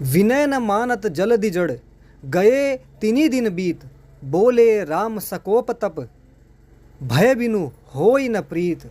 विनय न मानत जलधि जड़, गए तिनी दिन बीत। बोले राम सकोप तप, भय बिनु होई न प्रीत।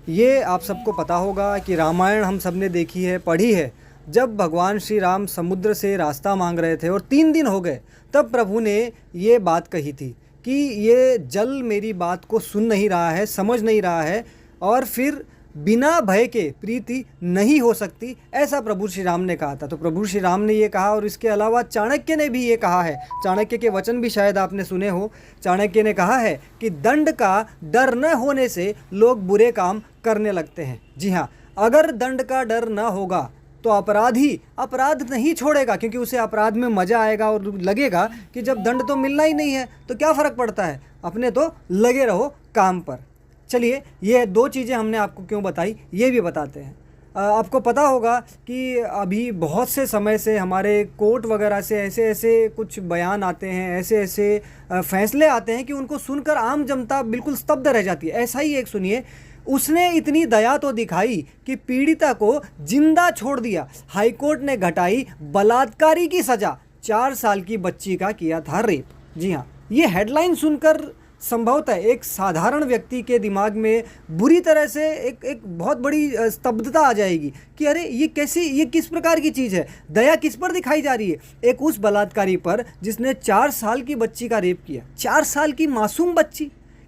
ये आप सबको पता होगा कि रामायण हम सब ने देखी है, पढ़ी है। जब भगवान श्री राम समुद्र से रास्ता मांग रहे थे और 3 दिन हो गए, तब प्रभु ने ये बात कही थी कि ये जल मेरी बात को सुन नहीं रहा है, समझ नहीं रहा है, और फिर बिना भय के प्रीति नहीं हो सकती, ऐसा प्रभु श्री राम ने कहा था। तो प्रभु श्री राम ने ये कहा, और इसके अलावा चाणक्य ने भी ये कहा है। चाणक्य के वचन भी शायद आपने सुने हो। चाणक्य ने कहा है कि दंड का डर न होने से लोग बुरे काम करने लगते हैं। जी हाँ, अगर दंड का डर न होगा तो अपराधी अपराध नहीं छोड़ेगा, क्योंकि उसे अपराध में मज़ा आएगा और लगेगा कि जब दंड तो मिलना ही नहीं है तो क्या फ़र्क पड़ता है, अपने तो लगे रहो काम पर। चलिए, ये 2 चीज़ें हमने आपको क्यों बताई ये भी बताते हैं। आपको पता होगा कि अभी बहुत से समय से हमारे कोर्ट वगैरह से ऐसे ऐसे कुछ बयान आते हैं, ऐसे ऐसे फैसले आते हैं कि उनको सुनकर आम जनता बिल्कुल स्तब्ध रह जाती है। ऐसा ही एक सुनिए, उसने इतनी दया तो दिखाई कि पीड़िता को जिंदा छोड़ दिया। हाईकोर्ट ने घटाई बलात्कारी की सज़ा, 4 साल की बच्ची का किया था रेप। जी हाँ, ये हेडलाइन सुनकर संभवतः एक साधारण व्यक्ति के दिमाग में बुरी तरह से एक बहुत बड़ी स्तब्धता आ जाएगी कि अरे ये किस प्रकार की चीज़ है, दया किस पर दिखाई जा रही है। एक उस बलात्कारी पर जिसने 4 साल की बच्ची का रेप किया। 4 साल की मासूम बच्ची,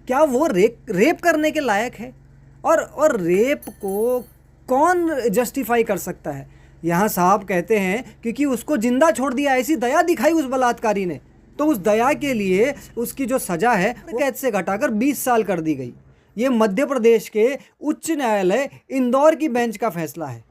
क्या वो रेप करने के लायक है? और रेप को कौन जस्टिफाई कर सकता है? यहाँ साहब कहते हैं क्योंकि उसको जिंदा छोड़ दिया, ऐसी दया दिखाई उस बलात्कारी ने, तो उस दया के लिए उसकी जो सज़ा है कैद से घटाकर 20 साल कर दी गई। ये मध्य प्रदेश के उच्च न्यायालय इंदौर की बेंच का फैसला है।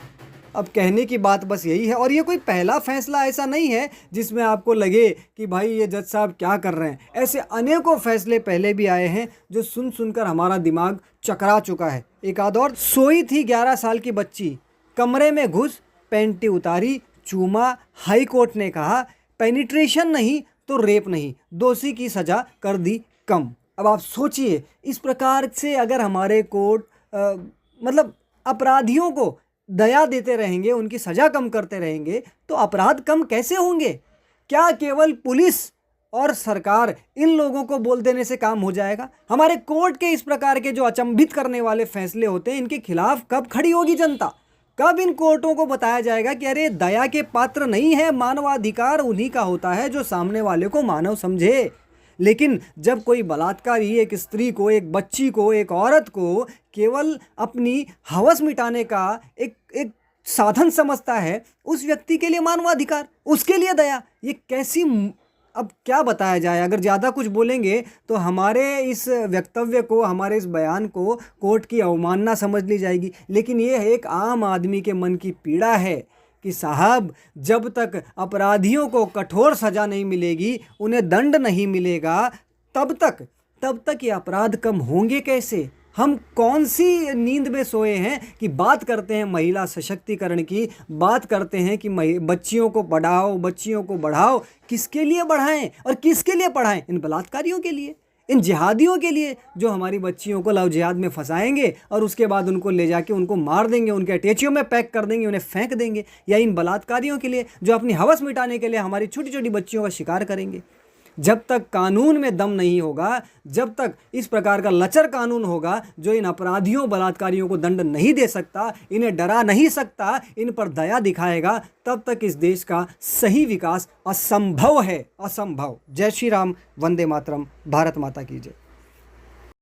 अब कहने की बात बस यही है, और ये कोई पहला फैसला ऐसा नहीं है जिसमें आपको लगे कि भाई ये जज साहब क्या कर रहे हैं। ऐसे अनेकों फैसले पहले भी आए हैं जो सुन सुनकर हमारा दिमाग चकरा चुका है। एक आध और, सोई थी 11 साल की बच्ची, कमरे में घुस पैंटी उतारी, चूमा, हाई कोर्ट ने कहा पेनिट्रेशन नहीं तो रेप नहीं, दोषी की सज़ा कर दी कम। अब आप सोचिए, इस प्रकार से अगर हमारे कोर्ट मतलब अपराधियों को दया देते रहेंगे, उनकी सज़ा कम करते रहेंगे, तो अपराध कम कैसे होंगे? क्या केवल पुलिस और सरकार इन लोगों को बोल देने से काम हो जाएगा? हमारे कोर्ट के इस प्रकार के जो अचंभित करने वाले फैसले होते हैं, इनके खिलाफ कब खड़ी होगी जनता? कब इन कोर्टों को बताया जाएगा कि अरे दया के पात्र नहीं है, मानवाधिकार उन्हीं का होता है जो सामने वाले को मानव समझे। लेकिन जब कोई बलात्कारी एक स्त्री को, एक बच्ची को, एक औरत को केवल अपनी हवस मिटाने का एक साधन समझता है, उस व्यक्ति के लिए मानवाधिकार, उसके लिए दया, ये कैसी, अब क्या बताया जाए? अगर ज़्यादा कुछ बोलेंगे तो हमारे इस वक्तव्य को, हमारे इस बयान को कोर्ट की अवमानना समझ ली जाएगी। लेकिन ये एक आम आदमी के मन की पीड़ा है कि साहब, जब तक अपराधियों को कठोर सज़ा नहीं मिलेगी, उन्हें दंड नहीं मिलेगा, तब तक ये अपराध कम होंगे कैसे? हम कौन सी नींद में सोए हैं कि बात करते हैं महिला सशक्तिकरण की, बात करते हैं कि बच्चियों को पढ़ाओ, बच्चियों को बढ़ाओ। किसके लिए बढ़ाएं और किसके लिए पढ़ाएं? इन बलात्कारियों के लिए, इन जिहादियों के लिए जो हमारी बच्चियों को लव जिहाद में फंसाएंगे और उसके बाद उनको ले जाके उनको मार देंगे, उनके अटैचियों में पैक कर देंगे, उन्हें फेंक देंगे? या इन बलात्कारियों के लिए जो अपनी हवस मिटाने के लिए हमारी छोटी छोटी बच्चियों का शिकार करेंगे? जब तक कानून में दम नहीं होगा, जब तक इस प्रकार का लचर कानून होगा जो इन अपराधियों, बलात्कारियों को दंड नहीं दे सकता, इन्हें डरा नहीं सकता, इन पर दया दिखाएगा, तब तक इस देश का सही विकास असंभव है, असंभव। जय श्री राम, वंदे मातरम, भारत माता की जय।